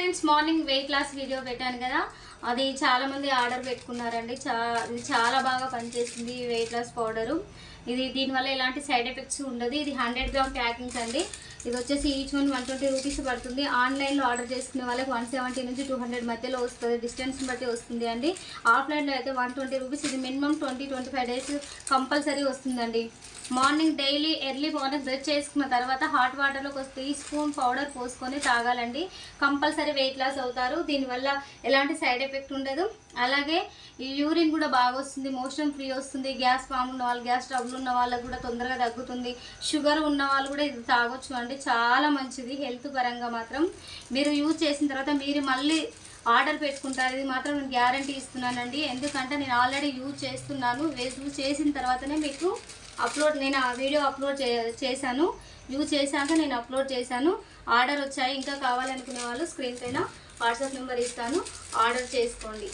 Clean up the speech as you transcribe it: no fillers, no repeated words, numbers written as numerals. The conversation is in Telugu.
Friends morning weight loss video పెట్టాను కదా, అది చాలా మంది ఆర్డర్ పెట్టుకున్నారండి. ఇది చాలా బాగా పనిచేస్తుంది ఈ వెయిట్ లాస్ పౌడరు. దీనివల్ల ఎలాంటి సైడ్ ఎఫెక్ట్స్ ఉండదు. ఇది 100 గ్రామ్ ప్యాకింగ్స్ అండి. ఇది వచ్చేసి ఈచ్ వన్ 120 రూపీస్ పడుతుంది. ఆన్లైన్లో ఆర్డర్ చేసుకునే వాళ్ళకి 170 నుంచి 200 మధ్యలో వస్తుంది. డిస్టెన్స్ బట్టి వస్తుంది అండి. ఆఫ్లైన్లో అయితే 120 రూపీస్. ఇది మినిమం 20-25 డేస్ కంపల్సరీ వస్తుందండి. Morning daily early morning brush చేసుకున్న తర్వాత హాట్ వాటర్లో ఒక 3 స్పూన్ పౌడర్ పోసుకొని తాగాలండి. కంపల్సరీ వెయిట్ లాస్ అవుతారు. దీనివల్ల ఎలాంటి సైడ్ ఎఫెక్ట్ ఉండదు. అలాగే ఈ యూరిన్ కూడా బాగా వస్తుంది, మోషన్ ఫ్రీ వస్తుంది. గ్యాస్ ఫామ్ ఉన్న వాళ్ళు, గ్యాస్ ట్రబుల్ ఉన్న వాళ్ళకు కూడా తొందరగా తగ్గుతుంది. షుగర్ ఉన్న వాళ్ళు కూడా ఇది తాగొచ్చు అండి. చాలా మంచిది హెల్త్ పరంగా. మాత్రం మీరు యూజ్ చేసిన తర్వాత మీరు మళ్ళీ ఆర్డర్ పెట్టుకుంటారు. ఇది మాత్రం నేను గ్యారంటీ ఇస్తున్నానండి. ఎందుకంటే నేను ఆల్రెడీ యూజ్ చేస్తున్నాను. యూజ్ చేసిన తర్వాతనే మీకు నేను ఆ వీడియో అప్లోడ్ చేశాను. యూజ్ చేశాక నేను అప్లోడ్ చేశాను. ఆర్డర్ వచ్చాయి. ఇంకా కావాలనుకునే వాళ్ళు స్క్రీన్ పైన వాట్సాప్ నెంబర్ ఇస్తాను, ఆర్డర్ చేసుకోండి.